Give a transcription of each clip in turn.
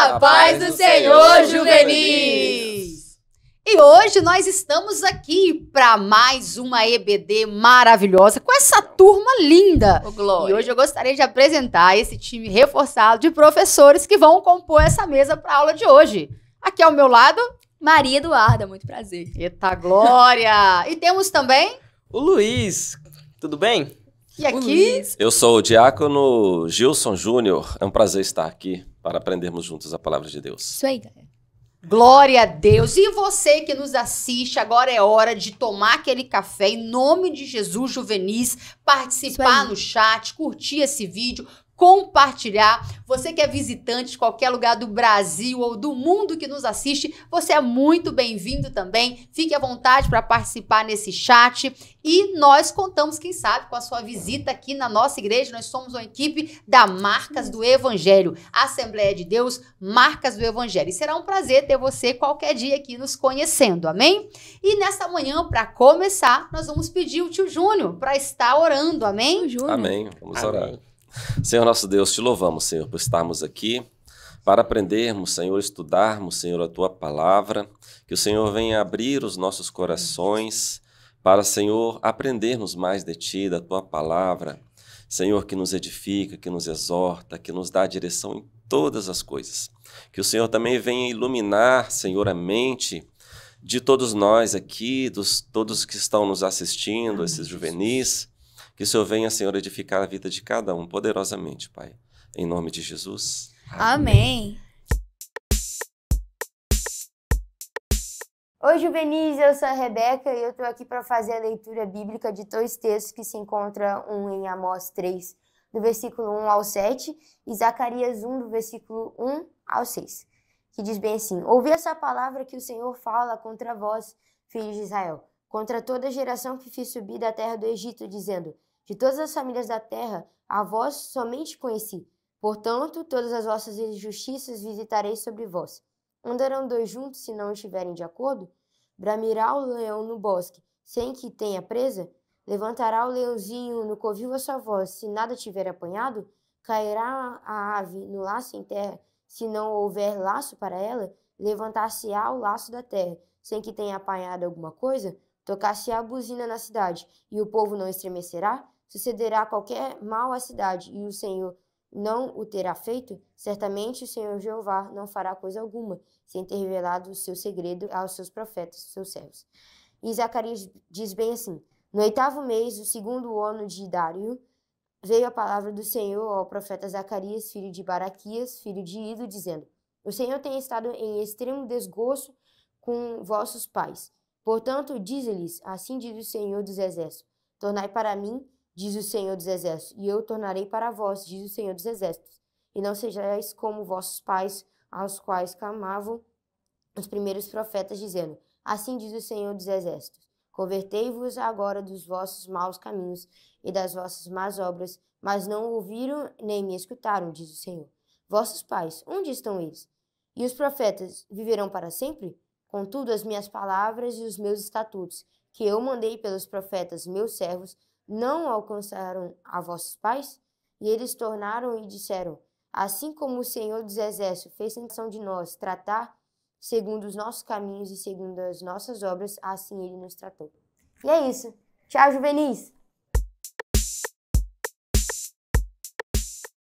A paz do Senhor, juvenis! E hoje nós estamos aqui para mais uma EBD maravilhosa com essa turma linda. E hoje eu gostaria de apresentar esse time reforçado de professores que vão compor essa mesa para a aula de hoje. Aqui ao meu lado, Maria Eduarda, muito prazer. Eita glória! E temos também o Luiz, tudo bem? E aqui? Eu sou o diácono Gilson Júnior. É um prazer estar aqui para aprendermos juntos a palavra de Deus. Isso aí, galera. Glória a Deus. E você que nos assiste, agora é hora de tomar aquele café em nome de Jesus Juvenis, participar no chat, curtir esse vídeo, compartilhar. Você que é visitante de qualquer lugar do Brasil ou do mundo que nos assiste, você é muito bem-vindo também. Fique à vontade para participar nesse chat. E nós contamos, quem sabe, com a sua visita aqui na nossa igreja. Nós somos uma equipe da Marcas do Evangelho, Assembleia de Deus, Marcas do Evangelho. E será um prazer ter você qualquer dia aqui nos conhecendo, amém? E nessa manhã, para começar, nós vamos pedir o tio Júnior para estar orando, amém? Amém, vamos orar. Senhor nosso Deus, te louvamos, Senhor, por estarmos aqui para aprendermos, Senhor, estudarmos, Senhor, a Tua palavra, que o Senhor venha abrir os nossos corações para, Senhor, aprendermos mais de Ti, da Tua palavra, Senhor, que nos edifica, que nos exorta, que nos dá direção em todas as coisas. Que o Senhor também venha iluminar, Senhor, a mente de todos nós aqui, todos que estão nos assistindo, esses juvenis. Que o Senhor venha, Senhor, edificar a vida de cada um poderosamente, Pai. Em nome de Jesus. Amém. Oi, juvenis, eu sou a Rebeca e eu estou aqui para fazer a leitura bíblica de dois textos que se encontram um em Amós 3, do versículo 1 ao 7, e Zacarias 1, do versículo 1 ao 6, que diz bem assim: Ouvi essa palavra que o Senhor fala contra vós, filhos de Israel, contra toda a geração que fiz subir da terra do Egito, dizendo: De todas as famílias da terra, a vós somente conheci. Portanto, todas as vossas injustiças visitarei sobre vós. Andarão dois juntos se não estiverem de acordo? Bramirá o leão no bosque, sem que tenha presa? Levantará o leãozinho no covil a sua voz, se nada tiver apanhado? Cairá a ave no laço em terra, se não houver laço para ela? Levantar-se-á o laço da terra, sem que tenha apanhado alguma coisa? Tocar-se-á a buzina na cidade, e o povo não estremecerá? Sucederá qualquer mal à cidade, e o Senhor não o terá feito? Certamente o Senhor Jeová não fará coisa alguma, sem ter revelado o seu segredo aos seus profetas, seus servos. E Zacarias diz bem assim: No 8º mês, do 2º ano de Dário, veio a palavra do Senhor ao profeta Zacarias, filho de Baraquias, filho de Ido, dizendo: O Senhor tem estado em extremo desgosto com vossos pais. Portanto, dize-lhes, assim diz o Senhor dos Exércitos: Tornai para mim, diz o Senhor dos Exércitos, e eu tornarei para vós, diz o Senhor dos Exércitos. E não sejais como vossos pais, aos quais clamavam os primeiros profetas, dizendo: Assim diz o Senhor dos Exércitos: Convertei-vos agora dos vossos maus caminhos e das vossas más obras, mas não ouviram nem me escutaram, diz o Senhor. Vossos pais, onde estão eles? E os profetas viverão para sempre? Contudo, as minhas palavras e os meus estatutos, que eu mandei pelos profetas, meus servos, não alcançaram a vossos pais? E eles tornaram e disseram: Assim como o Senhor dos Exércitos fez tentação de nós tratar segundo os nossos caminhos e segundo as nossas obras, assim ele nos tratou. E é isso. Tchau, juvenis!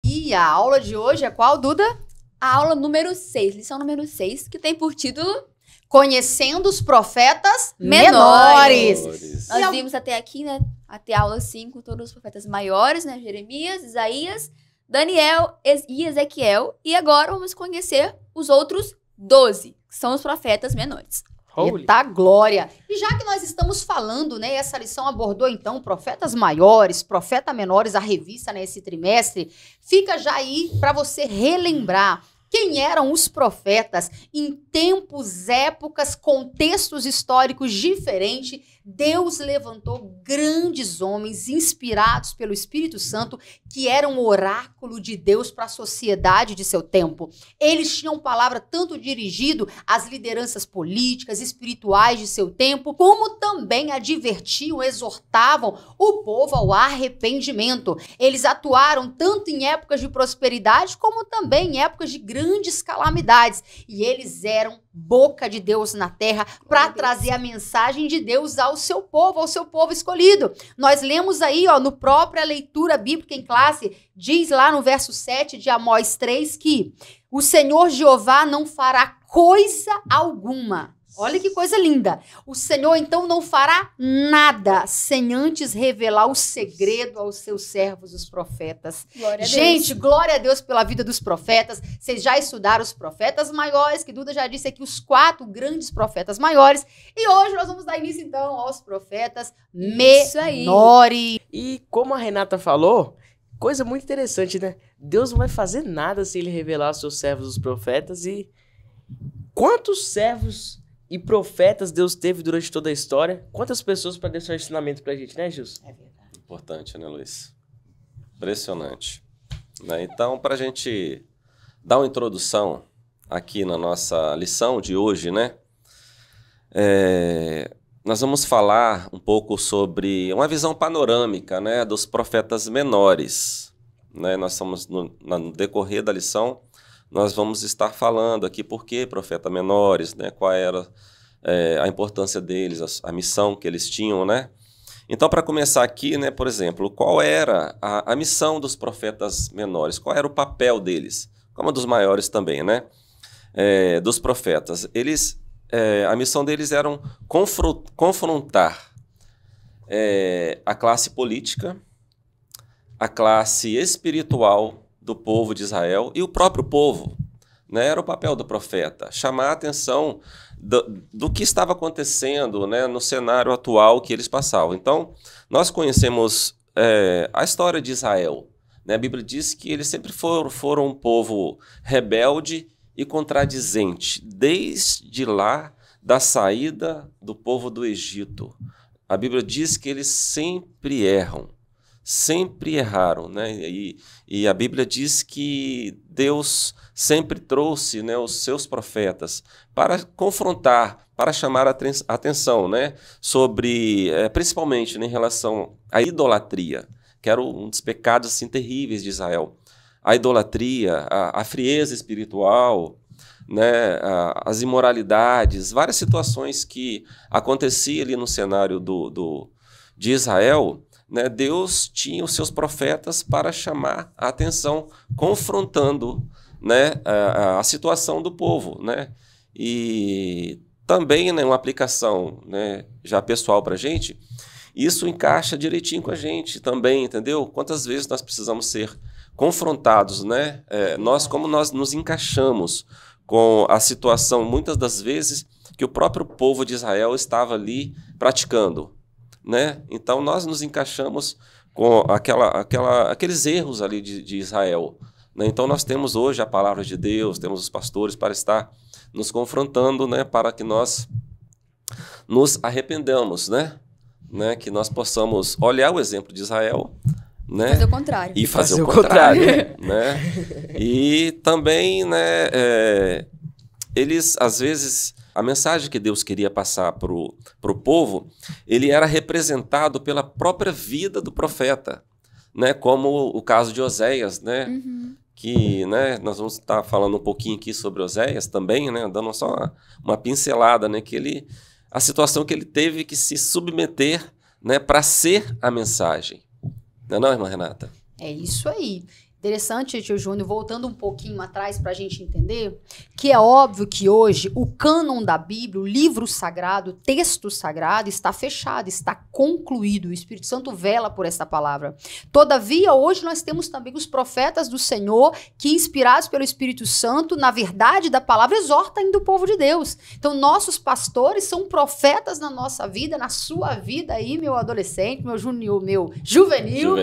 E a aula de hoje é qual, Duda? A aula número 6, lição número 6, que tem por título Conhecendo os profetas menores. Nós vimos até aqui, né? Até a aula 5, todos os profetas maiores, né? Jeremias, Isaías, Daniel e Ezequiel. E agora vamos conhecer os outros 12, que são os profetas menores. Eita glória! E já que nós estamos falando, né, essa lição abordou então profetas maiores, profetas menores, a revista nesse trimestre, fica já aí para você relembrar quem eram os profetas em tempos, épocas, contextos históricos diferentes. Deus levantou grandes homens inspirados pelo Espírito Santo que eram oráculo de Deus para a sociedade de seu tempo. Eles tinham palavra tanto dirigido às lideranças políticas, espirituais de seu tempo, como também advertiam, exortavam o povo ao arrependimento. Eles atuaram tanto em épocas de prosperidade como também em épocas de grande grandes calamidades. E eles eram boca de Deus na terra para trazer a mensagem de Deus ao seu povo escolhido. Nós lemos aí, ó, no própria leitura bíblica em classe, diz lá no verso 7 de Amós 3 que o Senhor Jeová não fará coisa alguma. Olha que coisa linda. O Senhor, então, não fará nada sem antes revelar o segredo aos seus servos, os profetas. Glória a Gente, Deus. glória a Deus pela vida dos profetas. Vocês já estudaram os profetas maiores, que Duda já disse aqui, os 4 grandes profetas maiores. E hoje nós vamos dar início, então, aos profetas Isso aí. menores. E como a Renata falou, coisa muito interessante, né? Deus não vai fazer nada se ele revelar aos seus servos, os profetas. E quantos servos e profetas Deus teve durante toda a história? Quantas pessoas para dar seu ensinamento pra gente, né, Gilson? É verdade. Importante, né, Luiz? Impressionante. Né? Então, para a gente dar uma introdução aqui na nossa lição de hoje, né? Nós vamos falar um pouco sobre uma visão panorâmica, né, dos profetas menores. Né? Nós estamos no decorrer da lição, nós vamos estar falando aqui por que profetas menores, né? Qual era a importância deles, a missão que eles tinham, né? Então, para começar aqui, né, por exemplo, qual era a missão dos profetas menores? Qual era o papel deles? Como dos maiores também, né? Dos profetas. A missão deles era confrontar a classe política, a classe espiritual do povo de Israel e o próprio povo, né? Era o papel do profeta, chamar a atenção do que estava acontecendo, né, no cenário atual que eles passavam. Então, nós conhecemos a história de Israel, né? A Bíblia diz que eles sempre foram um povo rebelde e contradizente, desde lá da saída do povo do Egito. A Bíblia diz que eles sempre erram. Sempre erraram, né? E a Bíblia diz que Deus sempre trouxe, né, os seus profetas para confrontar, para chamar a atenção, né, sobre, principalmente, né, em relação à idolatria, que era um dos pecados assim, terríveis de Israel. A idolatria, a frieza espiritual, né, as imoralidades, várias situações que aconteciam ali no cenário de Israel. Né, Deus tinha os seus profetas para chamar a atenção, confrontando, né, a situação do povo. Né? E também, né, uma aplicação, né, já pessoal para a gente, isso encaixa direitinho com a gente também, entendeu? Quantas vezes nós precisamos ser confrontados, né? Como nós nos encaixamos com a situação, muitas das vezes, que o próprio povo de Israel estava ali praticando. Né? Então nós nos encaixamos com aqueles erros ali de Israel. Né? Então nós temos hoje a palavra de Deus, temos os pastores para estar nos confrontando, né? Para que nós nos arrependamos, né? Que nós possamos olhar o exemplo de Israel, né? Fazer o contrário. E fazer o contrário. Né? E também, né, eles às vezes... A mensagem que Deus queria passar para o povo, ele era representado pela própria vida do profeta, né? Como o caso de Oséias, né? Uhum. Que, né, nós vamos estar falando um pouquinho aqui sobre Oséias também, né? Dando só uma pincelada, né? Que a situação que ele teve que se submeter, né, para ser a mensagem. Não, irmã Renata? É isso aí. Interessante, tio Júnior, voltando um pouquinho atrás para a gente entender que é óbvio que hoje o cânon da Bíblia, o livro sagrado, o texto sagrado está fechado, está concluído. O Espírito Santo vela por essa palavra. Todavia, hoje nós temos também os profetas do Senhor que, inspirados pelo Espírito Santo, na verdade da palavra, exortam ainda o povo de Deus. Então, nossos pastores são profetas na nossa vida, na sua vida aí, meu adolescente, meu júnior, meu juvenil.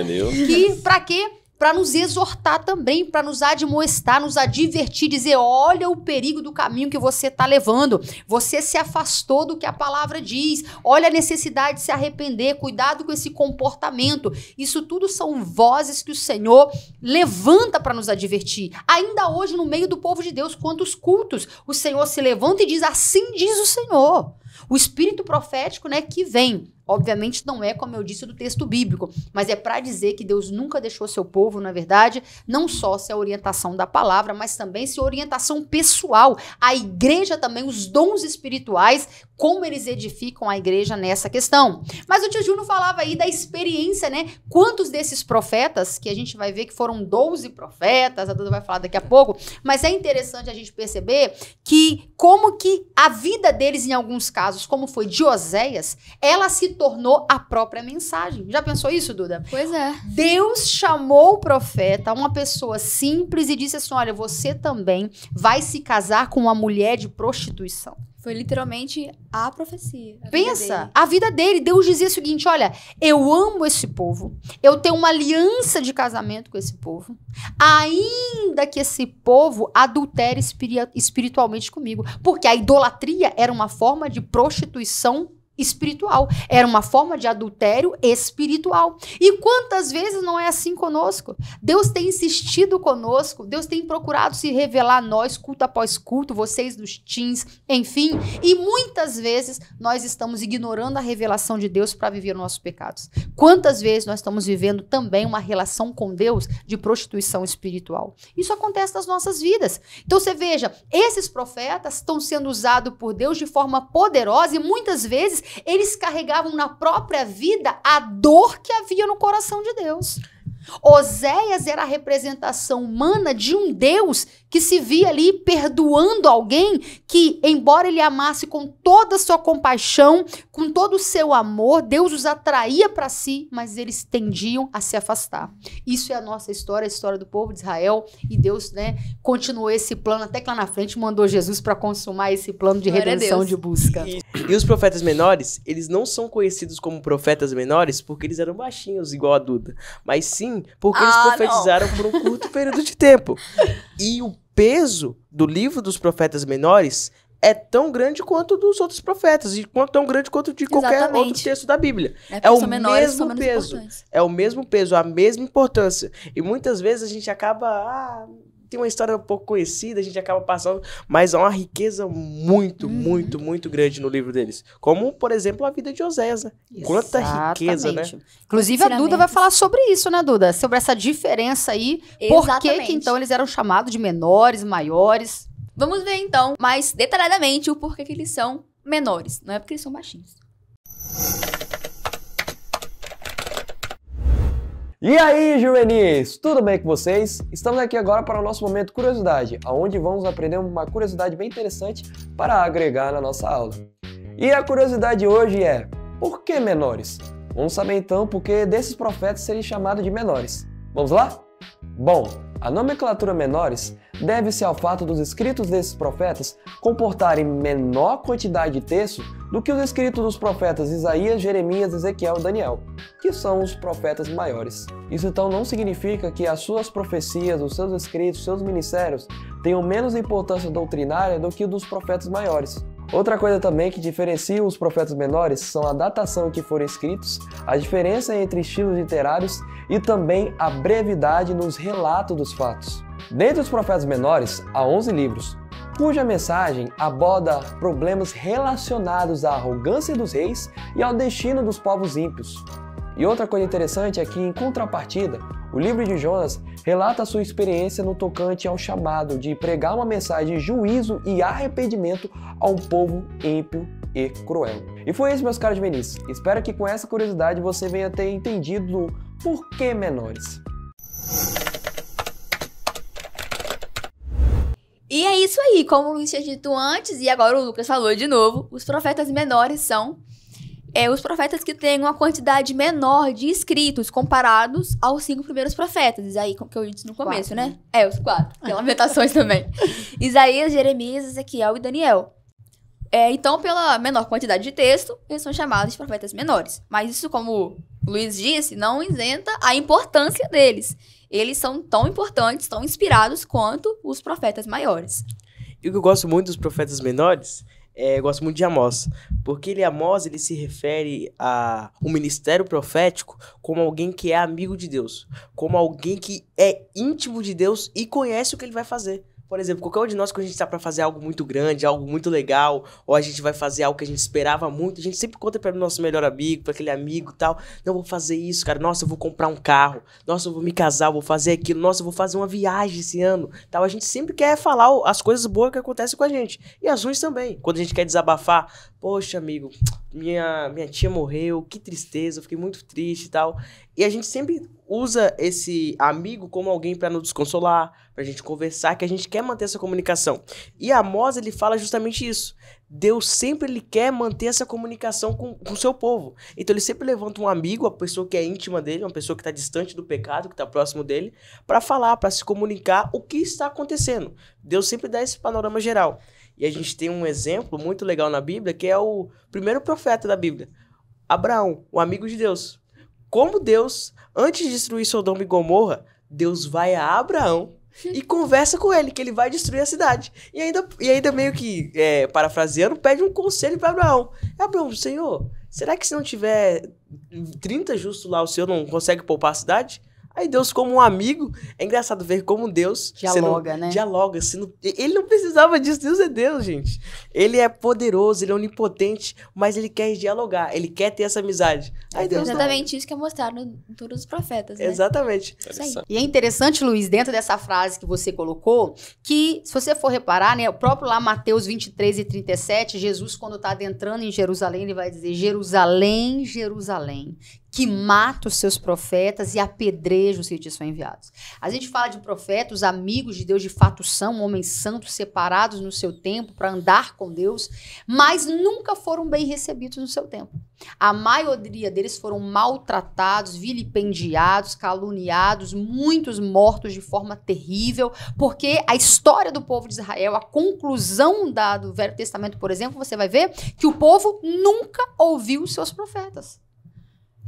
Que, para quê? Para nos exortar também, para nos admoestar, nos advertir, dizer, olha o perigo do caminho que você está levando, você se afastou do que a palavra diz, olha a necessidade de se arrepender, cuidado com esse comportamento. Isso tudo são vozes que o Senhor levanta para nos advertir. Ainda hoje, no meio do povo de Deus, quantos cultos o Senhor se levanta e diz, assim diz o Senhor. O espírito profético, né, que vem. Obviamente não é, como eu disse, do texto bíblico, mas é para dizer que Deus nunca deixou seu povo, na verdade, não só se a orientação da palavra, mas também se a orientação pessoal. A igreja também, os dons espirituais, como eles edificam a igreja nessa questão. Mas o tio Júnior falava aí da experiência, né? Quantos desses profetas, que a gente vai ver que foram 12 profetas, a Duda vai falar daqui a pouco, mas é interessante a gente perceber que como que a vida deles, em alguns casos, como foi de Oséias, ela se tornou a própria mensagem. Já pensou isso, Duda? Pois é. Deus chamou o profeta, uma pessoa simples, e disse assim, olha, você também vai se casar com uma mulher de prostituição. Foi literalmente a profecia. Pensa, a vida dele. Deus dizia o seguinte, olha, eu amo esse povo, eu tenho uma aliança de casamento com esse povo, ainda que esse povo adultere espiritualmente comigo, porque a idolatria era uma forma de prostituição espiritual, era uma forma de adultério espiritual. E quantas vezes não é assim conosco? Deus tem insistido conosco, Deus tem procurado se revelar a nós, culto após culto, vocês dos teens, enfim, e muitas vezes nós estamos ignorando a revelação de Deus para viver nossos pecados. Quantas vezes nós estamos vivendo também uma relação com Deus de prostituição espiritual? Isso acontece nas nossas vidas. Então você veja, esses profetas estão sendo usados por Deus de forma poderosa e muitas vezes eles carregavam na própria vida a dor que havia no coração de Deus. Oséias era a representação humana de um Deus que se via ali perdoando alguém que, embora ele amasse com toda a sua compaixão, com todo o seu amor, Deus os atraía para si, mas eles tendiam a se afastar. Isso é a nossa história, a história do povo de Israel, e Deus, né, continuou esse plano, até que lá na frente mandou Jesus para consumar esse plano de redenção, de busca. E os profetas menores, eles não são conhecidos como profetas menores porque eles eram baixinhos, igual a Duda, mas sim porque eles profetizaram por um curto período de tempo. E o peso do livro dos profetas menores é tão grande quanto dos outros profetas, e tão grande quanto de qualquer outro texto da Bíblia. É o mesmo peso, é o mesmo peso, a mesma importância. E muitas vezes a gente acaba... tem uma história um pouco conhecida, a gente acaba passando, mas há uma riqueza muito, muito grande no livro deles. Como, por exemplo, a vida de Oséias, né? Quanta riqueza, né? Inclusive, a Duda vai falar sobre isso, né, Duda? Sobre essa diferença aí. Por que que, então, eles eram chamados de menores, maiores? Vamos ver, então, mais detalhadamente o porquê que eles são menores. Não é porque eles são baixinhos. E aí, juvenis, tudo bem com vocês? Estamos aqui agora para o nosso momento curiosidade, onde vamos aprender uma curiosidade bem interessante para agregar na nossa aula. E a curiosidade hoje é, por que menores? Vamos saber então por que desses profetas serem chamados de menores. Vamos lá? Bom, a nomenclatura menores deve-se ao fato dos escritos desses profetas comportarem menor quantidade de texto do que os escritos dos profetas Isaías, Jeremias, Ezequiel e Daniel, que são os profetas maiores. Isso então não significa que as suas profecias, os seus escritos, os seus ministérios tenham menos importância doutrinária do que o dos profetas maiores. Outra coisa também que diferencia os profetas menores são a datação em que foram escritos, a diferença entre estilos literários e também a brevidade nos relatos dos fatos. Dentre os profetas menores, há 11 livros, cuja mensagem aborda problemas relacionados à arrogância dos reis e ao destino dos povos ímpios. E outra coisa interessante é que, em contrapartida, o livro de Jonas relata a sua experiência no tocante ao chamado de pregar uma mensagem de juízo e arrependimento a um povo ímpio e cruel. E foi isso, meus caros juvenis. Espero que com essa curiosidade você venha ter entendido o porquê menores. E é isso aí, como o Luiz tinha dito antes, e agora o Lucas falou de novo, os profetas menores são os profetas que têm uma quantidade menor de escritos comparados aos 5 primeiros profetas. Aí, como que eu disse no começo, 4, né? Os 4. Tem lamentações também. Isaías, Jeremias, Ezequiel e Daniel. Então, pela menor quantidade de texto, eles são chamados de profetas menores. Mas isso, como o Luiz disse, não isenta a importância deles. Eles são tão importantes, tão inspirados quanto os profetas maiores. E o que eu gosto muito dos profetas menores, eu gosto muito de Amós, porque Amós ele se refere a um ministério profético como alguém que é amigo de Deus, como alguém que é íntimo de Deus e conhece o que ele vai fazer. Por exemplo, qualquer um de nós, quando a gente tá pra fazer algo muito grande, algo muito legal, ou a gente vai fazer algo que a gente esperava muito, a gente sempre conta para o nosso melhor amigo, para aquele amigo e tal. Não, vou fazer isso, cara. Nossa, eu vou comprar um carro. Nossa, eu vou me casar, eu vou fazer aquilo. Nossa, eu vou fazer uma viagem esse ano. Tal. A gente sempre quer falar as coisas boas que acontecem com a gente. E as ruins também. Quando a gente quer desabafar, poxa, amigo, minha tia morreu, que tristeza, eu fiquei muito triste e tal. E a gente sempre usa esse amigo como alguém para nos desconsolar, pra gente conversar, que a gente quer manter essa comunicação. E Amós, ele fala justamente isso. Deus sempre ele quer manter essa comunicação com o seu povo. Então ele sempre levanta um amigo, a pessoa que é íntima dele, uma pessoa que está distante do pecado, que está próximo dele, para falar, para se comunicar o que está acontecendo. Deus sempre dá esse panorama geral. E a gente tem um exemplo muito legal na Bíblia, que é o primeiro profeta da Bíblia, Abraão, o amigo de Deus. Como Deus, antes de destruir Sodoma e Gomorra, Deus vai a Abraão e conversa com ele, que ele vai destruir a cidade. E ainda meio que, parafraseando, pede um conselho para Abraão. Abraão, Senhor, será que se não tiver 30 justos lá, o Senhor não consegue poupar a cidade? Aí Deus, como um amigo, é engraçado ver como Deus... Dialoga, né? Dialoga. Ele não precisava disso, Deus é Deus, gente. Ele é poderoso, ele é onipotente, mas ele quer dialogar, ele quer ter essa amizade. Aí Deus exatamente isso que é mostrado em todos os profetas, né? Exatamente. E é interessante, Luiz, dentro dessa frase que você colocou, que se você for reparar, né, o próprio lá Mateus 23 e 37, Jesus, quando está adentrando em Jerusalém, ele vai dizer, Jerusalém, Jerusalém, que mata os seus profetas e apedreja os que te são enviados. A gente fala de profetas, os amigos de Deus de fato são homens santos, separados no seu tempo para andar com Deus, mas nunca foram bem recebidos no seu tempo. A maioria deles foram maltratados, vilipendiados, caluniados, muitos mortos de forma terrível, porque a história do povo de Israel, a conclusão do Velho Testamento, por exemplo, você vai ver que o povo nunca ouviu os seus profetas.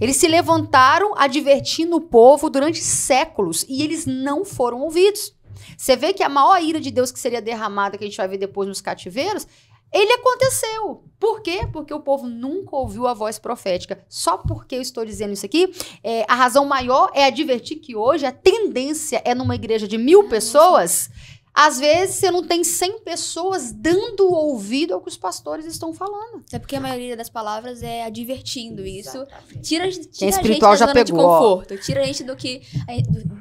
Eles se levantaram advertindo o povo durante séculos e eles não foram ouvidos. Você vê que a maior ira de Deus que seria derramada, que a gente vai ver depois nos cativeiros, ele aconteceu. Por quê? Porque o povo nunca ouviu a voz profética. Só porque eu estou dizendo isso aqui, a razão maior é advertir que hoje a tendência é numa igreja de 1000 pessoas... Às vezes, você não tem 100 pessoas dando ouvido ao que os pastores estão falando. É porque a maioria das palavras é advertindo. Exatamente. Isso tira a gente espiritual da já zona de pegou, conforto. Tira a gente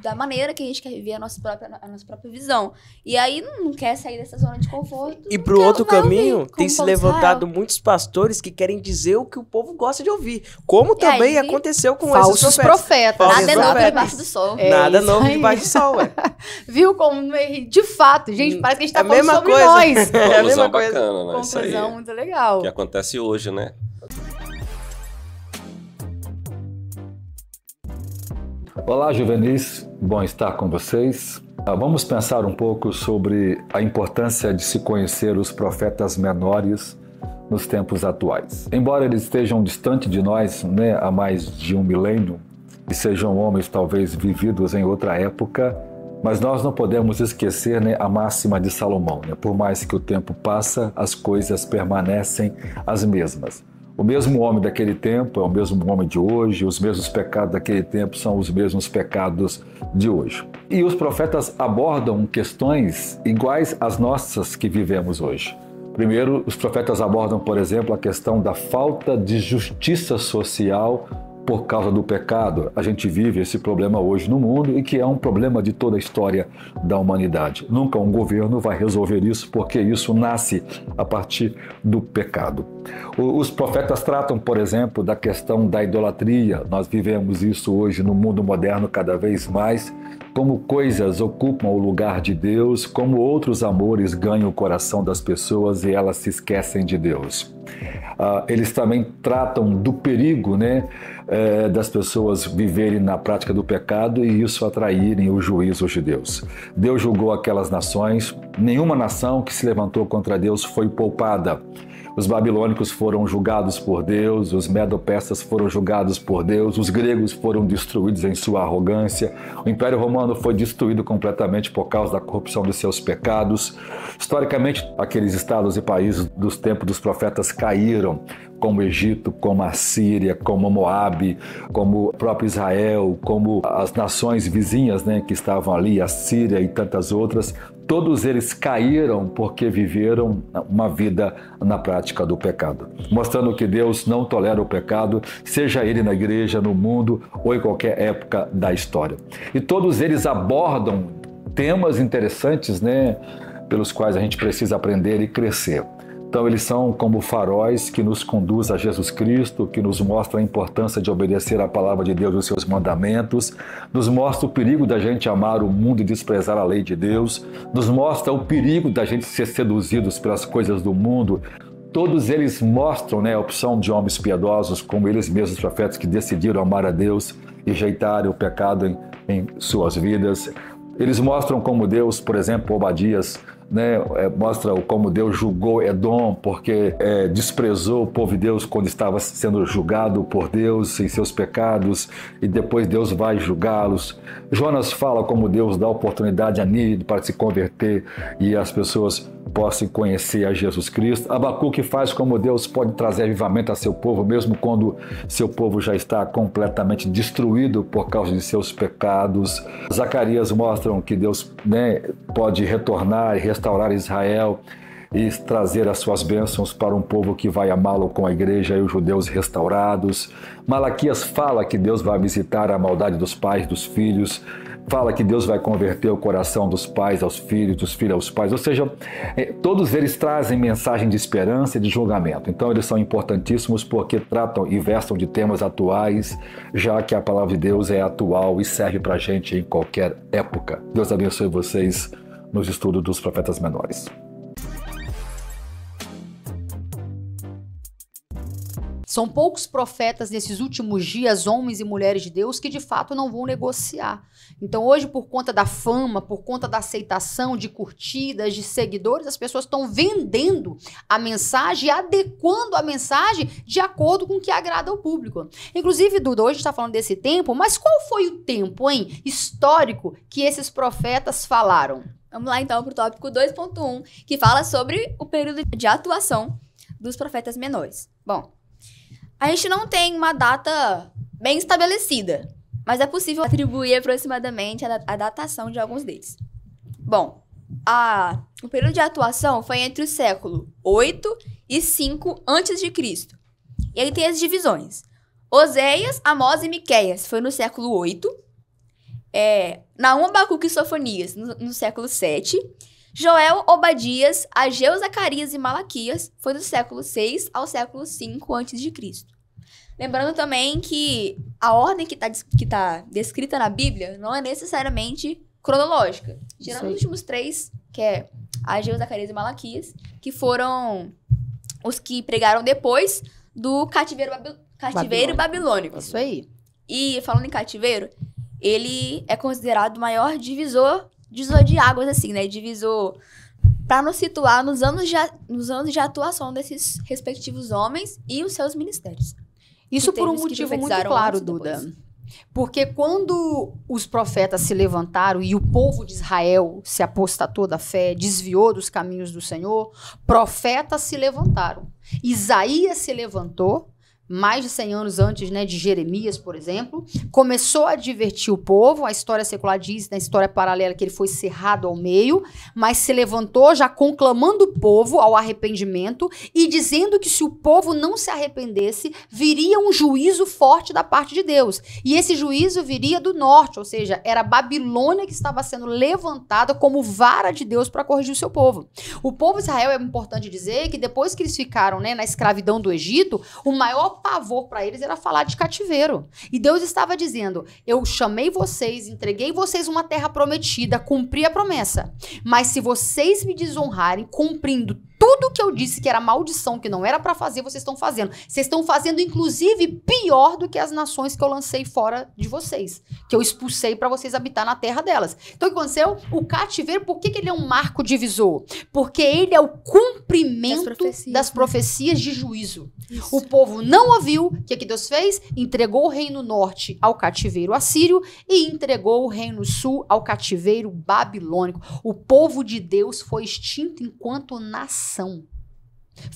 da maneira que a gente quer viver a nossa própria visão. E aí, não quer sair dessa zona de conforto. E pro outro caminho, ouvir, tem se levantado muitos pastores que querem dizer o que o povo gosta de ouvir. Como também aconteceu com falsos profetas. Nada novo debaixo do sol. Nada novo debaixo do sol, ué. Viu como... De fato, gente, parece que a gente tá falando sobre coisa. nós. É a mesma coisa. Bacana, né? Conclusão muito legal. Que acontece hoje, né? Olá, juvenis. Bom estar com vocês. Vamos pensar um pouco sobre a importância de se conhecer os profetas menores nos tempos atuais. Embora eles estejam distante de nós, né, há mais de 1 milênio, e sejam homens talvez vividos em outra época, mas nós não podemos esquecer, né, a máxima de Salomão. Né? Por mais que o tempo passa, as coisas permanecem as mesmas. O mesmo homem daquele tempo é o mesmo homem de hoje, os mesmos pecados daquele tempo são os mesmos pecados de hoje. E os profetas abordam questões iguais às nossas que vivemos hoje. Primeiro, os profetas abordam, por exemplo, a questão da falta de justiça social por causa do pecado. A gente vive esse problema hoje no mundo e que é um problema de toda a história da humanidade. Nunca um governo vai resolver isso porque isso nasce a partir do pecado. Os profetas tratam, por exemplo, da questão da idolatria. Nós vivemos isso hoje no mundo moderno cada vez mais, como coisas ocupam o lugar de Deus, como outros amores ganham o coração das pessoas e elas se esquecem de Deus. Eles também tratam do perigo, né, das pessoas viverem na prática do pecado e isso atraírem os juízos de Deus. Deus julgou aquelas nações, nenhuma nação que se levantou contra Deus foi poupada. Os babilônicos foram julgados por Deus, os medo-persas foram julgados por Deus, os gregos foram destruídos em sua arrogância, o Império Romano foi destruído completamente por causa da corrupção de seus pecados. Historicamente, aqueles estados e países dos tempos dos profetas caíram como o Egito, como a Síria, como Moabe, como o próprio Israel, como as nações vizinhas, né, que estavam ali, a Síria e tantas outras, todos eles caíram porque viveram uma vida na prática do pecado, mostrando que Deus não tolera o pecado, seja ele na igreja, no mundo ou em qualquer época da história. E todos eles abordam temas interessantes, né, pelos quais a gente precisa aprender e crescer. Então eles são como faróis que nos conduz a Jesus Cristo, que nos mostra a importância de obedecer à palavra de Deus e os seus mandamentos, nos mostra o perigo da gente amar o mundo e desprezar a lei de Deus, nos mostra o perigo da gente ser seduzidos pelas coisas do mundo. Todos eles mostram, né, a opção de homens piedosos, como eles mesmos profetas que decidiram amar a Deus e rejeitarem o pecado em suas vidas. Eles mostram como Deus, por exemplo, Obadias, né, mostra como Deus julgou Edom, porque desprezou o povo de Deus quando estava sendo julgado por Deus em seus pecados, e depois Deus vai julgá-los. Jonas fala como Deus dá oportunidade a Nínive para se converter e as pessoas possam conhecer a Jesus Cristo. Abacuque faz como Deus pode trazer avivamento a seu povo, mesmo quando seu povo já está completamente destruído por causa de seus pecados. Zacarias mostram que Deus, né, pode retornar e restaurar Israel e trazer as suas bênçãos para um povo que vai amá-lo com a igreja e os judeus restaurados. Malaquias fala que Deus vai visitar a maldade dos pais, dos filhos, fala que Deus vai converter o coração dos pais aos filhos, dos filhos aos pais, ou seja, todos eles trazem mensagem de esperança e de julgamento. Então eles são importantíssimos porque tratam e versam de temas atuais, já que a palavra de Deus é atual e serve para a gente em qualquer época. Deus abençoe vocês nos estudos dos profetas menores. São poucos profetas nesses últimos dias, homens e mulheres de Deus, que de fato não vão negociar. Então hoje, por conta da fama, por conta da aceitação, de curtidas, de seguidores, as pessoas estão vendendo a mensagem, adequando a mensagem de acordo com o que agrada ao público. Inclusive, Duda, hoje a gente está falando desse tempo, mas qual foi o tempo, hein, histórico que esses profetas falaram? Vamos lá então para o tópico 2.1, que fala sobre o período de atuação dos profetas menores. Bom, a gente não tem uma data bem estabelecida, mas é possível atribuir aproximadamente a datação de alguns deles. Bom, o período de atuação foi entre o século 8 e 5 a.C. E aí tem as divisões. Oséias, Amós e Miqueias foi no século 8. Naum, Abacuque e Sofonias no século 7. Joel, Obadias, Ageu, Zacarias e Malaquias foi do século 6 ao século 5 a.C. Lembrando também que a ordem que tá descrita na Bíblia não é necessariamente cronológica. Tirando os últimos 3, que é Ageu, Zacarias e Malaquias, que foram os que pregaram depois do cativeiro babilônico. Isso aí. E falando em cativeiro, ele é considerado o maior divisor de águas, assim, né? Divisor para nos situar nos anos de atuação desses respectivos homens e os seus ministérios. Isso por um motivo muito claro, Duda. Porque quando os profetas se levantaram e o povo de Israel se apostatou da fé, desviou dos caminhos do Senhor, profetas se levantaram. Isaías se levantou, mais de 100 anos antes, né, de Jeremias, por exemplo, começou a advertir o povo. A história secular diz, na história paralela, que ele foi cerrado ao meio, mas se levantou já conclamando o povo ao arrependimento e dizendo que se o povo não se arrependesse, viria um juízo forte da parte de Deus. E esse juízo viria do norte, ou seja, era a Babilônia que estava sendo levantada como vara de Deus para corrigir o seu povo. O povo de Israel, é importante dizer, que depois que eles ficaram, né, na escravidão do Egito, o maior pavor para eles era falar de cativeiro. E Deus estava dizendo: eu chamei vocês, entreguei vocês uma terra prometida, cumpri a promessa. Mas se vocês me desonrarem, cumprindo tudo que eu disse que era maldição, que não era para fazer, vocês estão fazendo. Vocês estão fazendo, inclusive, pior do que as nações que eu lancei fora de vocês, que eu expulsei para vocês habitar na terra delas. Então, o que aconteceu? O cativeiro, por que ele é um marco divisor? Porque ele é o cumprimento das profecias de juízo. Isso. O povo não ouviu. O que Deus fez? Entregou o reino norte ao cativeiro assírio e entregou o reino sul ao cativeiro babilônico. O povo de Deus foi extinto enquanto nação.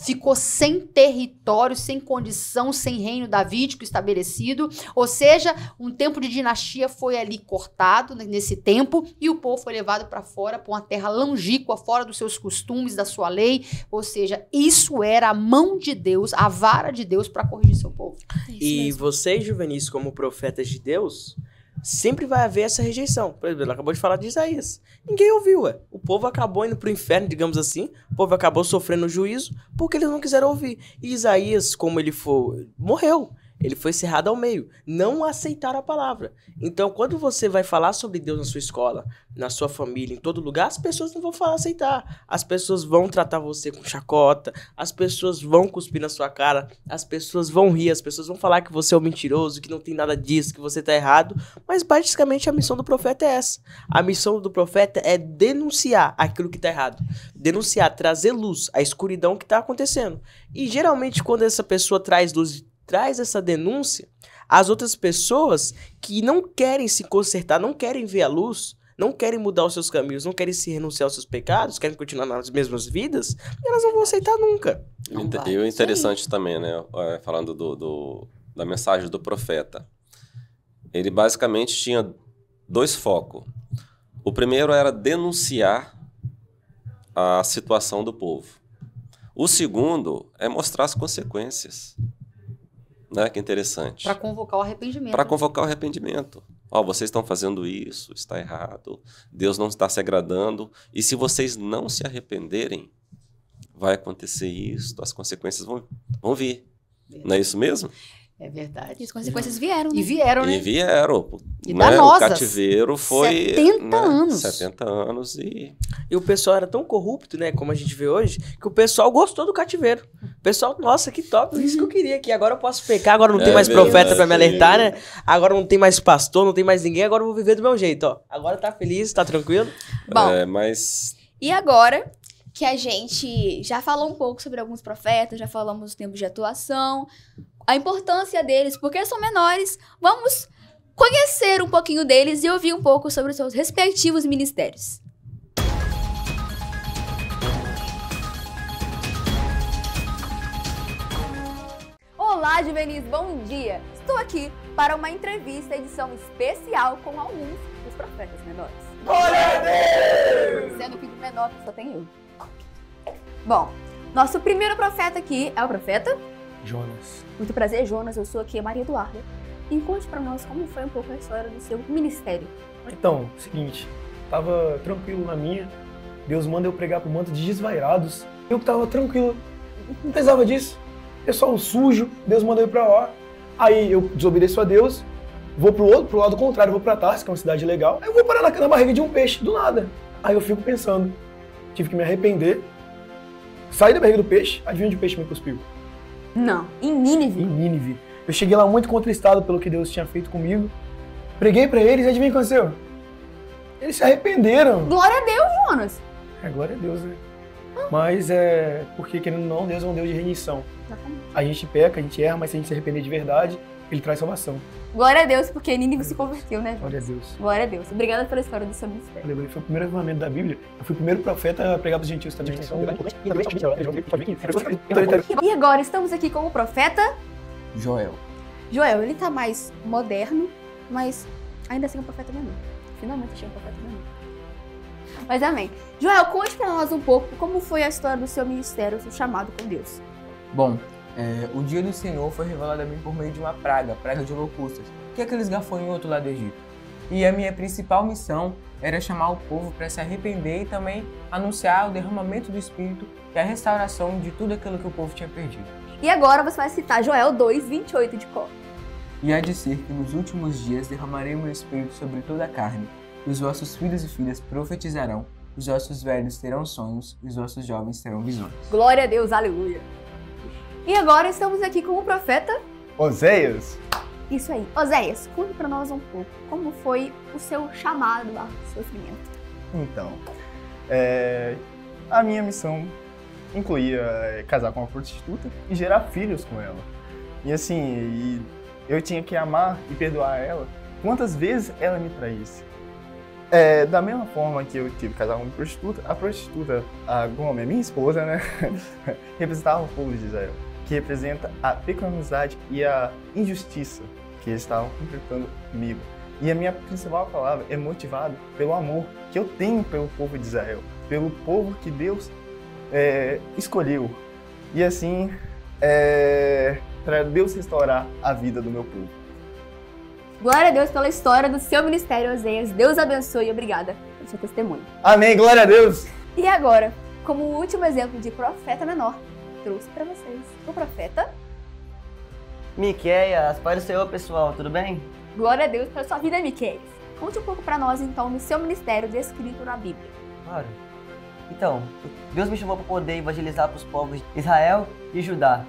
ficou sem território, sem condição, sem reino davídico estabelecido, ou seja, um tempo de dinastia foi ali cortado nesse tempo e o povo foi levado para fora, para uma terra longínqua, fora dos seus costumes, da sua lei, ou seja, isso era a mão de Deus, a vara de Deus para corrigir seu povo. E vocês, juvenis, como profetas de Deus, sempre vai haver essa rejeição. Por exemplo, ela acabou de falar de Isaías. Ninguém ouviu, ué. O povo acabou indo pro inferno, digamos assim. O povo acabou sofrendo juízo porque eles não quiseram ouvir. E Isaías, como ele foi, morreu. Ele foi cerrado ao meio. Não aceitaram a palavra. Então, quando você vai falar sobre Deus na sua escola, na sua família, em todo lugar, as pessoas não vão aceitar. As pessoas vão tratar você com chacota. As pessoas vão cuspir na sua cara. As pessoas vão rir. As pessoas vão falar que você é um mentiroso, que não tem nada disso, que você tá errado. Mas, basicamente, a missão do profeta é essa. A missão do profeta é denunciar aquilo que tá errado. Denunciar, trazer luz à escuridão que tá acontecendo. E, geralmente, quando essa pessoa traz luz, traz essa denúncia, as outras pessoas que não querem se consertar, não querem ver a luz, não querem mudar os seus caminhos, não querem se renunciar aos seus pecados, querem continuar nas mesmas vidas, elas não vão aceitar nunca. E o interessante também, né, falando da mensagem do profeta, ele basicamente tinha 2 focos. O primeiro era denunciar a situação do povo. O segundo é mostrar as consequências. Né? Que interessante. Para convocar o arrependimento. Para convocar o arrependimento. Ó, vocês estão fazendo isso, está errado. Deus não está se agradando. E se vocês não se arrependerem, vai acontecer isso, as consequências vão vir. Não é isso mesmo? É verdade. E as consequências vieram, né? E vieram, né? E vieram. E né? danosas. O cativeiro foi... 70 anos. 70 anos e... E o pessoal era tão corrupto, né, como a gente vê hoje, que o pessoal gostou do cativeiro. O pessoal, nossa, que top, isso que eu queria aqui. Agora eu posso pecar, agora não tem mais profeta pra me alertar, né? Agora não tem mais pastor, não tem mais ninguém, agora eu vou viver do meu jeito, ó. Agora tá feliz, tá tranquilo. Bom, mas... E agora que a gente já falou um pouco sobre alguns profetas, já falamos dos tempos de atuação, a importância deles, porque são menores, vamos conhecer um pouquinho deles e ouvir um pouco sobre os seus respectivos ministérios. Olá, juvenis, bom dia! Estou aqui para uma entrevista, edição especial com alguns dos profetas menores. Glória a Deus! Sendo que o menor só tem eu. Bom, nosso primeiro profeta aqui é o profeta Jonas. Muito prazer, Jonas. Eu sou aqui a Maria Eduarda. E conte pra nós como foi um pouco a história do seu ministério. Então, seguinte, tava tranquilo na minha, Deus manda eu pregar pro manto de desvairados. Eu que tava tranquilo, não precisava disso. Pessoal sujo, Deus manda eu ir pra lá. Aí eu desobedeço a Deus, vou pro lado contrário, vou pra Tarsis, que é uma cidade legal. Aí eu vou parar na barriga de um peixe, do nada. Aí eu fico pensando, tive que me arrepender, saí da barriga do peixe, adivinha onde o peixe me cuspiu? Não, em Nínive. Em Nínive. Eu cheguei lá muito contristado pelo que Deus tinha feito comigo. Preguei pra eles e adivinha o que aconteceu? Eles se arrependeram. Glória a Deus, Jonas. É, glória a Deus, né? Mas é porque, querendo ou não, Deus é um Deus de remissão. Exatamente. A gente peca, a gente erra, mas se a gente se arrepender de verdade, Ele traz salvação. Glória a Deus, porque Nínive se converteu, né, Jonas? Glória a Deus. Glória a Deus. Obrigada pela história do seu ministério. Aleluia. Foi o primeiro avivamento da Bíblia. Eu fui o primeiro profeta a pregar para os gentios também. E agora estamos aqui com o profeta Joel. Joel. Ele tá mais moderno, mas ainda assim é um profeta menor. Finalmente achei um profeta menor. Mas amém. Joel, conte pra nós um pouco como foi a história do seu ministério, o seu chamado com Deus. Bom, o dia do Senhor foi revelado a mim por meio de uma praga de locustas, que é aqueles gafanhotos lá do Egito. E a minha principal missão era chamar o povo para se arrepender e também anunciar o derramamento do Espírito e a restauração de tudo aquilo que o povo tinha perdido. E agora você vai citar Joel 2:28 de cor. E há de ser que nos últimos dias derramarei o meu Espírito sobre toda a carne, e os vossos filhos e filhas profetizarão, os vossos velhos terão sonhos, e os vossos jovens terão visões. Glória a Deus, aleluia. E agora estamos aqui com o profeta Oséias. Isso aí. Oséias, conte pra nós um pouco como foi o seu chamado ao sofrimento. Então, a minha missão incluía casar com uma prostituta e gerar filhos com ela. E assim, eu tinha que amar e perdoar ela quantas vezes ela me traísse. Da mesma forma que eu tive que casar com uma prostituta, a prostituta, a Gomer, minha esposa, né, representava o povo de Israel, que representa a pecaminosidade e a injustiça que eles estavam completando comigo. E a minha principal palavra é motivada pelo amor que eu tenho pelo povo de Israel, pelo povo que Deus escolheu. E assim, para Deus restaurar a vida do meu povo. Glória a Deus pela história do seu ministério, Oséias. Deus abençoe e obrigada pelo seu testemunho. Amém, glória a Deus! E agora, como último exemplo de profeta menor, trouxe para vocês o profeta. Miqueias, Pai do Senhor, pessoal, tudo bem? Glória a Deus pela sua vida, Miqueias. Conte um pouco para nós, então, do seu ministério descrito na Bíblia. Claro. Então, Deus me chamou para poder evangelizar para os povos de Israel e Judá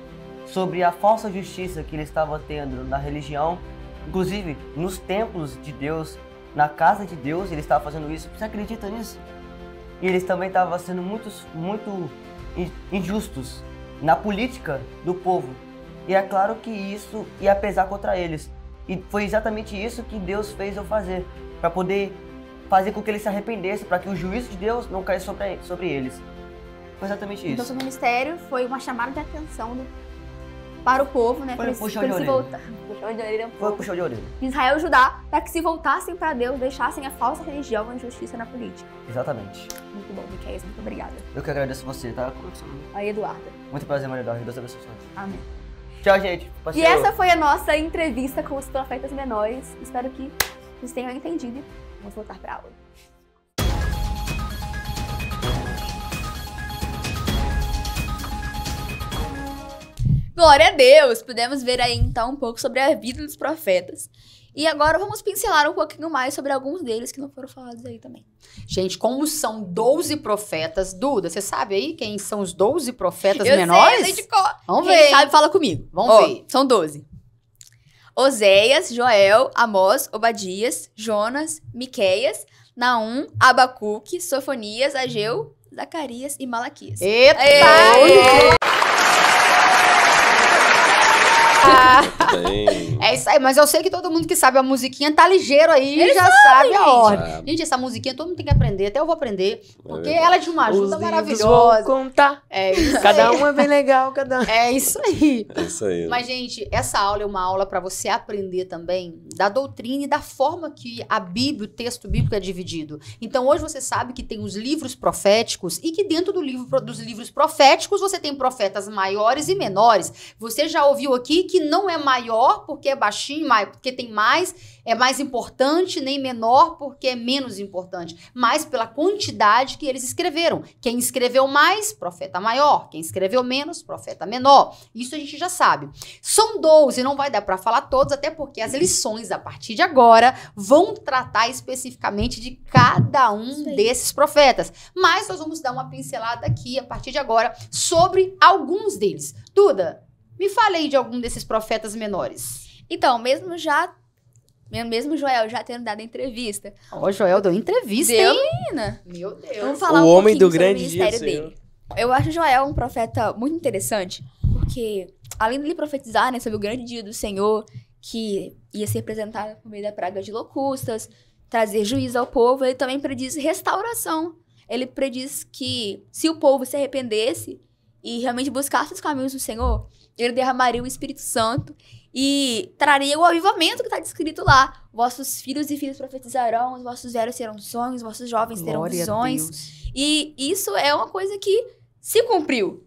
sobre a falsa justiça que eles estavam tendo na religião. Inclusive, nos templos de Deus, na casa de Deus, ele estava fazendo isso. Você acredita nisso? E eles também estavam sendo muito injustos na política do povo. E é claro que isso ia pesar contra eles. E foi exatamente isso que Deus fez eu fazer, para poder fazer com que eles se arrependessem, para que o juízo de Deus não caísse sobre eles. Foi exatamente isso. Então, seu ministério foi uma chamada de atenção para o povo, né? Foi para puxão de eles se orelha. voltar. Puxão de orelha. Foi puxão de orelha. Israel e Judá, para que se voltassem para Deus, deixassem a falsa religião e a injustiça na política. Exatamente. Muito bom, Miqueias, muito obrigada. Eu que agradeço você, tá? Aí, Eduarda. Muito prazer, Maria Eduarda. Deus abençoe. Amém. Tchau, gente. E Passeio. essa foi a nossa entrevista com os profetas menores. Espero que vocês tenham entendido. Vamos voltar para a aula. Glória a Deus! Pudemos ver aí então um pouco sobre a vida dos profetas. E agora vamos pincelar um pouquinho mais sobre alguns deles que não foram falados aí também. Gente, como são 12 profetas, Duda, você sabe aí quem são os 12 profetas Eu menores? sei, eu sei de cor. Vamos Quem ver. sabe, fala comigo. Vamos ver. São 12. Oséias, Joel, Amós, Obadias, Jonas, Miqueias, Naum, Abacuque, Sofonias, Ageu, Zacarias e Malaquias. Eita! Aê! Muito bem. É isso aí, mas eu sei que todo mundo que sabe a musiquinha tá ligeiro aí, Eles já sabe a ordem. Sabe. Gente, essa musiquinha todo mundo tem que aprender, até eu vou aprender, porque verdade. ela é de uma ajuda Os livros maravilhosa. vão contar. É isso Cada aí. um é bem legal, cada um. É isso aí. É isso aí. Mas, gente, essa aula é uma aula para você aprender também da doutrina e da forma que a Bíblia, o texto bíblico é dividido. Então, hoje você sabe que tem os livros proféticos e que dentro dos livros proféticos você tem profetas maiores e menores. Você já ouviu aqui que não é maior porque é baixinho, porque tem mais, é mais importante, nem menor porque é menos importante, mas pela quantidade que eles escreveram. Quem escreveu mais, profeta maior. Quem escreveu menos, profeta menor. Isso a gente já sabe. São 12, não vai dar para falar todos, até porque as lições, a partir de agora, vão tratar especificamente de cada um desses profetas. Mas nós vamos dar uma pincelada aqui, a partir de agora, sobre alguns deles. Duda, me fale aí de algum desses profetas menores. Então, mesmo Joel já tendo dado entrevista. Ó, Joel deu entrevista, Deu, hein? menina. Meu Deus. Vamos falar O um homem pouquinho do sobre grande o dia, ministério Senhor. dele. Eu acho Joel um profeta muito interessante, porque além de ele profetizar, né, sobre o grande dia do Senhor, que ia ser apresentado por meio da praga de locustas, trazer juízo ao povo, ele também prediz restauração. Ele prediz que se o povo se arrependesse e realmente buscasse os caminhos do Senhor, ele derramaria o Espírito Santo e traria o avivamento que está descrito lá. Vossos filhos e filhas profetizarão, os vossos velhos terão sonhos, vossos jovens terão Glória a visões. Deus. E isso é uma coisa que se cumpriu.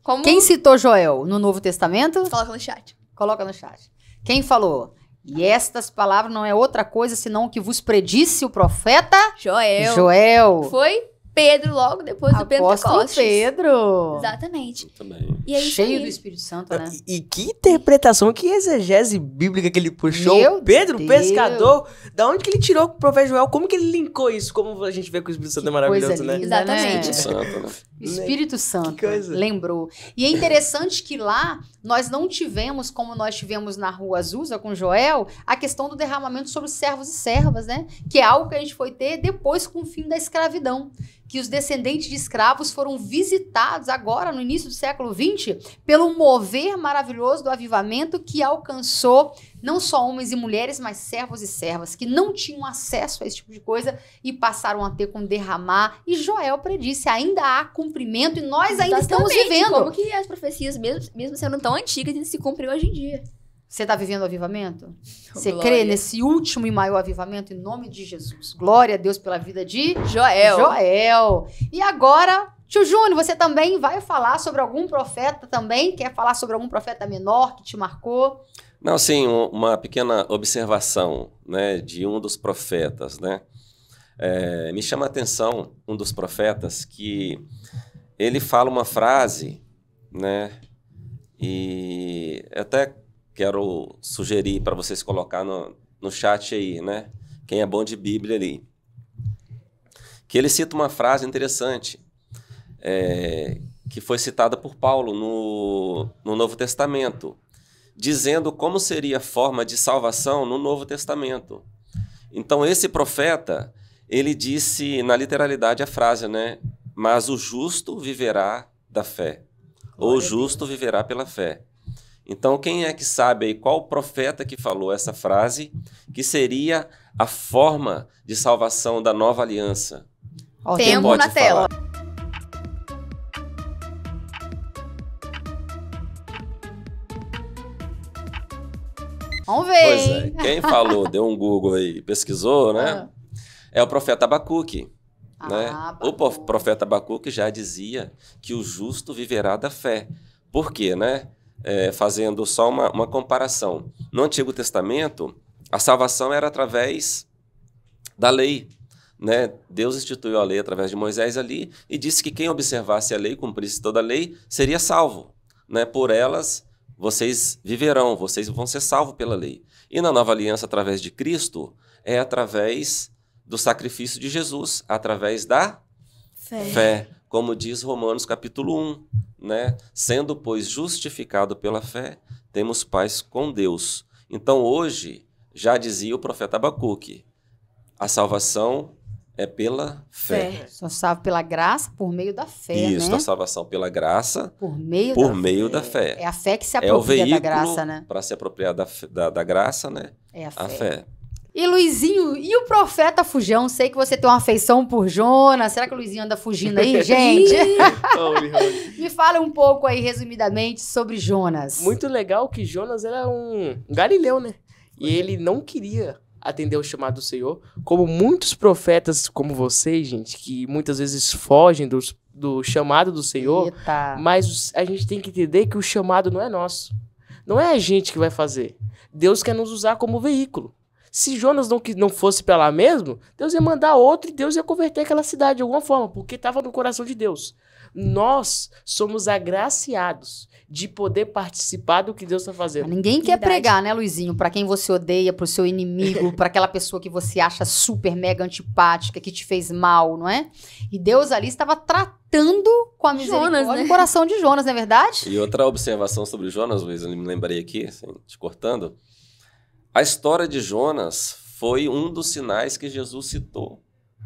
Como... Quem citou Joel no Novo Testamento? Coloca no chat. Coloca no chat. Quem falou? E estas palavras não é outra coisa senão o que vos predisse o profeta Joel. Foi Pedro logo depois do Apóstolo Pentecostes. Pedro. Exatamente. Também. E é isso Cheio aí. do Espírito Santo, né? E que interpretação, que exegese bíblica que ele puxou. Meu Pedro, Deus. pescador, da onde que ele tirou o profeta Joel? Como que ele linkou isso? Como a gente vê que o Espírito Santo é maravilhoso, Coisa né? linda, Exatamente. né? Santo, né? Espírito Santo, Que coisa. lembrou. E é interessante que lá nós não tivemos, como nós tivemos na Rua Azusa com Joel, a questão do derramamento sobre os servos e servas, né? Que é algo que a gente foi ter depois com o fim da escravidão. Que os descendentes de escravos foram visitados agora, no início do século XX, pelo mover maravilhoso do avivamento que alcançou não só homens e mulheres, mas servos e servas, que não tinham acesso a esse tipo de coisa e passaram a ter como derramar. E Joel predisse, ainda há cumprimento e nós ainda estamos vivendo. Como que as profecias, mesmo sendo tão antigas, se cumpriram hoje em dia? Você está vivendo o avivamento? Você Glória. crê nesse último e maior avivamento em nome de Jesus? Glória a Deus pela vida de Joel. E agora, tio Júnior, você também vai falar sobre algum profeta também? Quer falar sobre algum profeta menor que te marcou? Não, sim, uma pequena observação, né, de um dos profetas, né? Me chama a atenção um dos profetas que ele fala uma frase, né? E até quero sugerir para vocês colocar no chat aí, né? Quem é bom de Bíblia ali. Que ele cita uma frase interessante, que foi citada por Paulo no Novo Testamento, dizendo como seria a forma de salvação no Novo Testamento. Então, esse profeta, ele disse na literalidade a frase, né? Mas o justo viverá da fé. Ou o justo viverá pela fé. Então, quem é que sabe aí qual profeta que falou essa frase, que seria a forma de salvação da nova aliança? Temos na tela. Vamos ver, Pois hein? quem falou, deu um Google aí, pesquisou, né? É o profeta Abacuque. Né? O profeta Abacuque já dizia que o justo viverá da fé. Por quê, né? Fazendo só uma comparação. No Antigo Testamento, a salvação era através da lei, né? Deus instituiu a lei através de Moisés ali e disse que quem observasse a lei, cumprisse toda a lei, seria salvo, né? Por elas vocês viverão, vocês vão ser salvos pela lei. E na nova aliança, através de Cristo, é através do sacrifício de Jesus, através da fé, como diz Romanos capítulo 1, né? Sendo, pois, justificado pela fé, temos paz com Deus. Então, hoje, já dizia o profeta Abacuque, a salvação é pela fé. Só salvo pela graça por meio da fé, Isso, né? a salvação pela graça Por meio da fé. É a fé que se É o apropria veículo da graça, né? para se apropriar da graça, né? É a fé. E Luizinho, e o profeta Fujão? Sei que você tem uma afeição por Jonas. Será que o Luizinho anda fugindo aí, gente? Me fala um pouco aí, resumidamente, sobre Jonas. Muito legal que Jonas era um galileu, né? E ele não queria atender o chamado do Senhor, como muitos profetas como vocês, gente, que muitas vezes fogem do chamado do Senhor. Eita. Mas a gente tem que entender que o chamado não é nosso. Não é a gente que vai fazer. Deus quer nos usar como veículo. Se Jonas não fosse para lá mesmo, Deus ia mandar outro e Deus ia converter aquela cidade de alguma forma, porque estava no coração de Deus. Nós somos agraciados de poder participar do que Deus está fazendo. Mas ninguém quer pregar, né, Luizinho? Pra quem você odeia, pro seu inimigo, pra aquela pessoa que você acha super mega antipática, que te fez mal, não é? E Deus ali estava tratando com a misericórdia Jonas, né? o coração de Jonas, não é verdade? E outra observação sobre Jonas, Luiz, eu me lembrei aqui, assim, te cortando. A história de Jonas foi um dos sinais que Jesus citou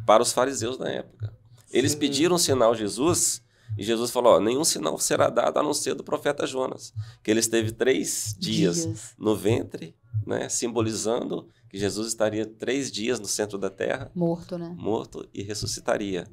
para os fariseus na época. Eles pediram um sinal a Jesus e Jesus falou, nenhum sinal será dado a não ser do profeta Jonas. Que ele esteve 3 dias no ventre, né, simbolizando que Jesus estaria 3 dias no centro da terra. Morto, né? Morto e ressuscitaria.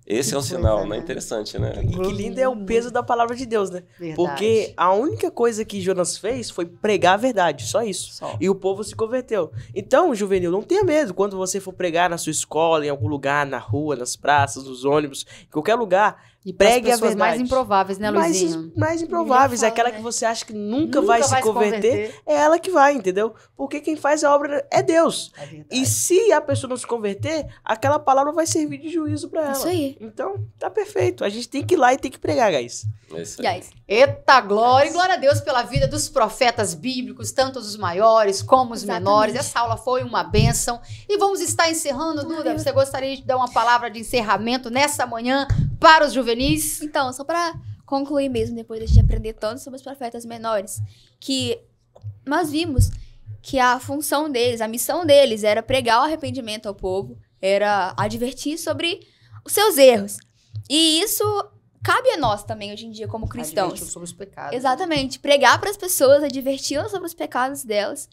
Esse é um sinal, né? Interessante, né? E que lindo é o peso da palavra de Deus, né? Verdade. Porque a única coisa que Jonas fez foi pregar a verdade, só isso. E o povo se converteu. Então, Juvenil, não tenha medo quando você for pregar na sua escola, em algum lugar, na rua, nas praças, nos ônibus, em qualquer lugar. E pras pregue a pessoas verdade. mais improváveis, né, Luizinho? Mais improváveis, Ninguém fala, aquela né? que você acha que nunca vai se converter, converter. é ela que vai, entendeu? Porque quem faz a obra é Deus. É verdade. E se a pessoa não se converter, aquela palavra vai servir de juízo pra ela. Isso aí. Então, tá perfeito. A gente tem que ir lá e tem que pregar, guys. É isso aí. Guys, Eita glória! E glória a Deus pela vida dos profetas bíblicos, tanto os maiores como os Exatamente. menores. Essa aula foi uma bênção. E vamos estar encerrando, Duda. Você gostaria de dar uma palavra de encerramento nessa manhã para os juvenis? então, só pra concluir mesmo, depois de a gente aprender tanto sobre os profetas menores, que nós vimos que a função deles, a missão deles era pregar o arrependimento ao povo, era advertir sobre os seus erros. E isso cabe a nós também, hoje em dia, como cristãos. Advertiu sobre os pecados. Exatamente. Pregar para as pessoas, adverti-las sobre os pecados delas.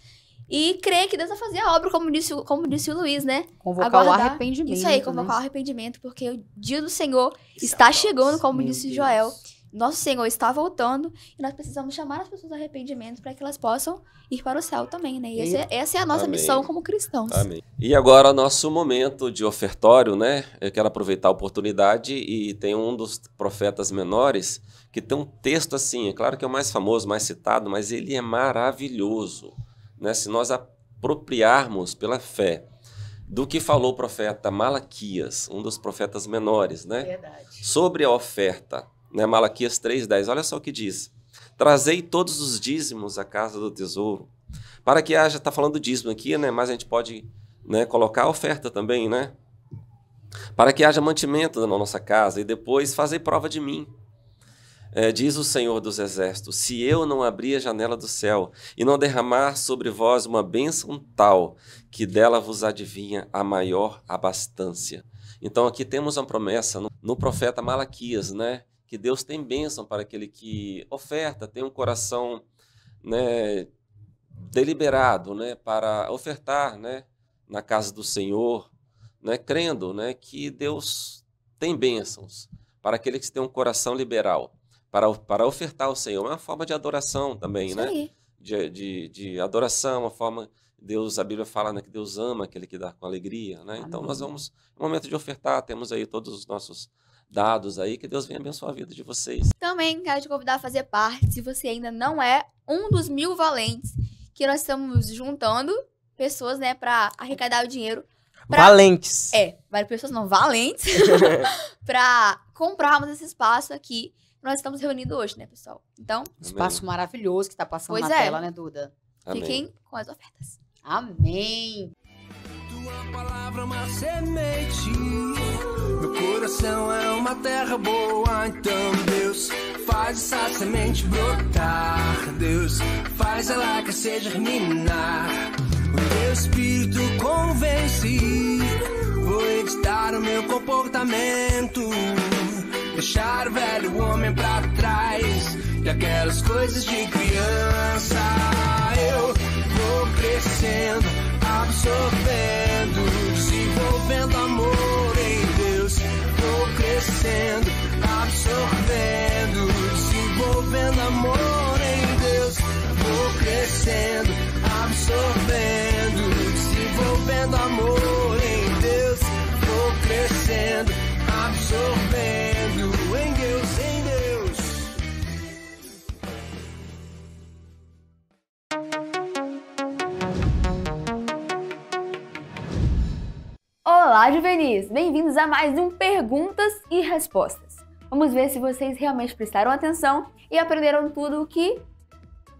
e crer que Deus vai fazer a obra, como disse o Luiz, né? Convocar o arrependimento. Isso aí, né? convocar o arrependimento, porque o dia do Senhor está chegando, como disse Joel. Nosso Senhor está voltando e nós precisamos chamar as pessoas ao arrependimento para que elas possam ir para o céu também, né? E essa é a nossa missão como cristãos. Amém. E agora, nosso momento de ofertório, né? Eu quero aproveitar a oportunidade e tem um dos profetas menores que tem um texto assim, é claro que é o mais famoso, mais citado, mas ele é maravilhoso, né? Se nós apropriarmos pela fé do que falou o profeta Malaquias, um dos profetas menores, né? Verdade. Sobre a oferta, né? Malaquias 3:10, olha só o que diz. Trazei todos os dízimos à casa do tesouro, para que haja, está falando dízimo aqui, né? Mas a gente pode, né, colocar a oferta também, né? Para que haja mantimento na nossa casa e depois fazer prova de mim. Diz o Senhor dos Exércitos, se eu não abrir a janela do céu e não derramar sobre vós uma bênção tal, que dela vos adivinha a maior abastança. Então aqui temos uma promessa no profeta Malaquias, né? Que Deus tem bênção para aquele que oferta, tem um coração, né, deliberado, né, para ofertar, né, na casa do Senhor, né, crendo, né, que Deus tem bênçãos para aquele que tem um coração liberal. Para ofertar ao Senhor, é uma forma de adoração também, Isso né? aí. De adoração, uma forma, a Bíblia fala, né, que Deus ama aquele que dá com alegria, né? Então nós vamos, no momento de ofertar, temos aí todos os nossos dados aí, que Deus venha abençoar a vida de vocês. Também quero te convidar a fazer parte, se você ainda não é um dos 1000 valentes, que nós estamos juntando pessoas, né, para arrecadar o dinheiro. Valentes. Várias pessoas não valentes, para comprarmos esse espaço aqui. Nós estamos reunindo hoje, né, pessoal? Então, Espaço maravilhoso que tá passando Pois na é. tela, né, Duda? Amém. fiquem com as ofertas. Amém. Tua palavra é uma semente, meu coração é uma terra boa. Então Deus, faz essa semente brotar. Deus, faz ela crescer, germinar. O teu espírito convence, vou editar o meu comportamento, deixar o velho homem pra trás e aquelas coisas de criança. Eu vou crescendo, absorvendo, desenvolvendo amor em Deus. Vou crescendo, absorvendo, desenvolvendo amor em Deus. Vou crescendo, absorvendo, desenvolvendo amor em Deus. Vou crescendo, absorvendo em Deus, em Deus. Olá, juvenis! Bem-vindos a mais um Perguntas e Respostas. Vamos ver se vocês realmente prestaram atenção e aprenderam tudo o que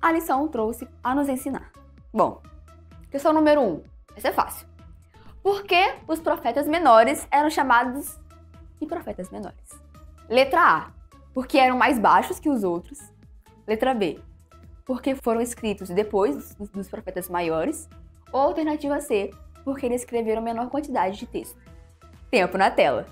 a lição trouxe a nos ensinar. Bom, questão número 1. Essa é fácil. Por que os profetas menores eram chamados de profetas menores? Letra A, porque eram mais baixos que os outros. Letra B, porque foram escritos depois dos profetas maiores. Ou alternativa C, porque eles escreveram menor quantidade de texto. Tempo na tela.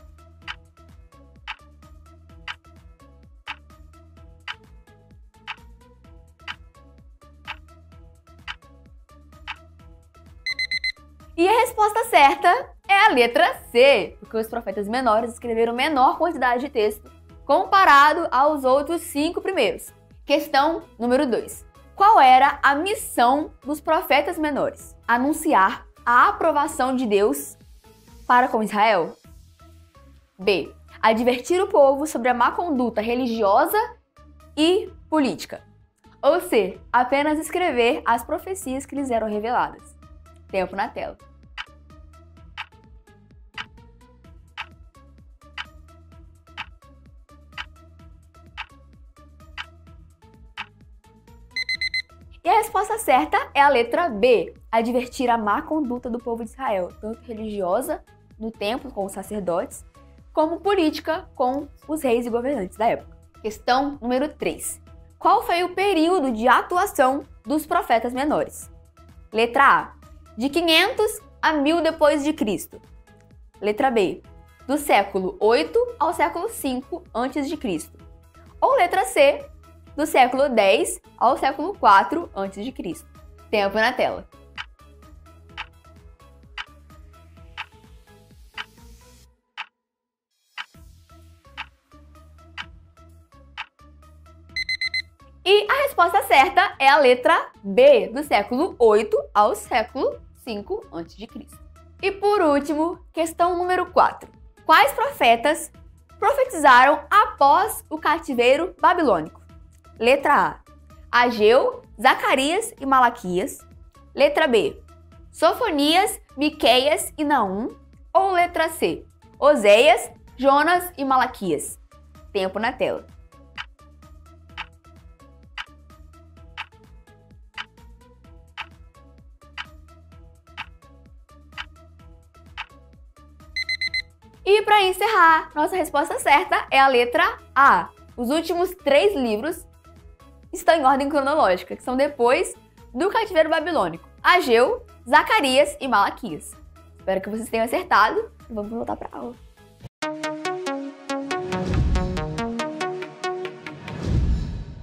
E a resposta certa é a letra C, porque os profetas menores escreveram menor quantidade de texto comparado aos outros 5 primeiros. Questão número 2. Qual era a missão dos profetas menores? Anunciar a aprovação de Deus para com Israel? B. Advertir o povo sobre a má conduta religiosa e política? Ou C. Apenas escrever as profecias que lhes eram reveladas? Tempo na tela. E a resposta certa é a letra B, advertir a má conduta do povo de Israel, tanto religiosa, no templo com os sacerdotes, como política com os reis e governantes da época. Questão número 3. Qual foi o período de atuação dos profetas menores? Letra A, de 500 a 1000 depois de Cristo. Letra B, do século 8 ao século 5 antes de Cristo. Ou letra C, do século 10 ao século 4 a.C. Tempo na tela. resposta certa é a letra B, do século 8 ao século 5 a.C. E por último, questão número 4. Quais profetas profetizaram após o cativeiro babilônico? Letra A, Ageu, Zacarias e Malaquias. Letra B, Sofonias, Miqueias e Naum. Ou letra C, Oséias, Jonas e Malaquias. Tempo na tela. E para encerrar, nossa resposta certa é a letra A. Os últimos 3 livros estão em ordem cronológica, que são depois do cativeiro babilônico: Ageu, Zacarias e Malaquias. Espero que vocês tenham acertado e vamos voltar para a aula.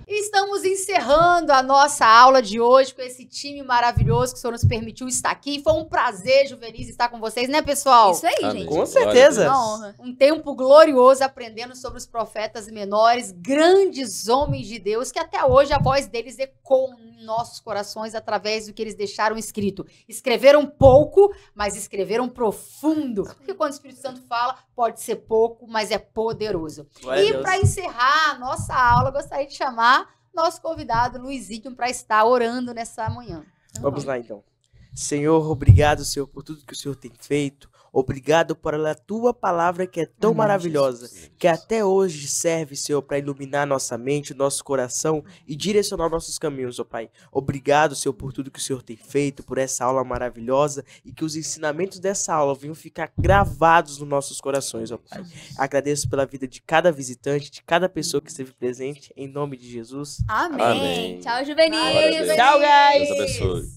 Estamos encerrando a nossa aula de hoje com esse time maravilhoso que o Senhor nos permitiu estar aqui. Foi um prazer, Juvenis, estar com vocês, né, pessoal? Isso aí, Amém. gente. Com certeza. Uma honra. Um tempo glorioso aprendendo sobre os profetas menores, grandes homens de Deus, que até hoje a voz deles ecoa em nossos corações através do que eles deixaram escrito. Escreveram pouco, mas escreveram profundo. Porque quando o Espírito Santo fala, pode ser pouco, mas é poderoso. Glória a E Deus. para encerrar a nossa aula, eu gostaria de chamar nosso convidado, Luizinho, para estar orando nessa manhã. Vamos lá, então. Senhor, obrigado, Senhor, por tudo que o Senhor tem feito. Obrigado por a tua palavra que é tão maravilhosa, que até hoje serve, Senhor, para iluminar nossa mente, nosso coração e direcionar nossos caminhos, ó Pai. Obrigado, Senhor, por tudo que o Senhor tem feito, por essa aula maravilhosa e que os ensinamentos dessa aula venham ficar gravados nos nossos corações, ó Pai. Agradeço pela vida de cada visitante, de cada pessoa que esteve presente, em nome de Jesus. Amém. Amém. Tchau, Juvenis. Glória a Deus. Tchau, guys. Deus abençoe.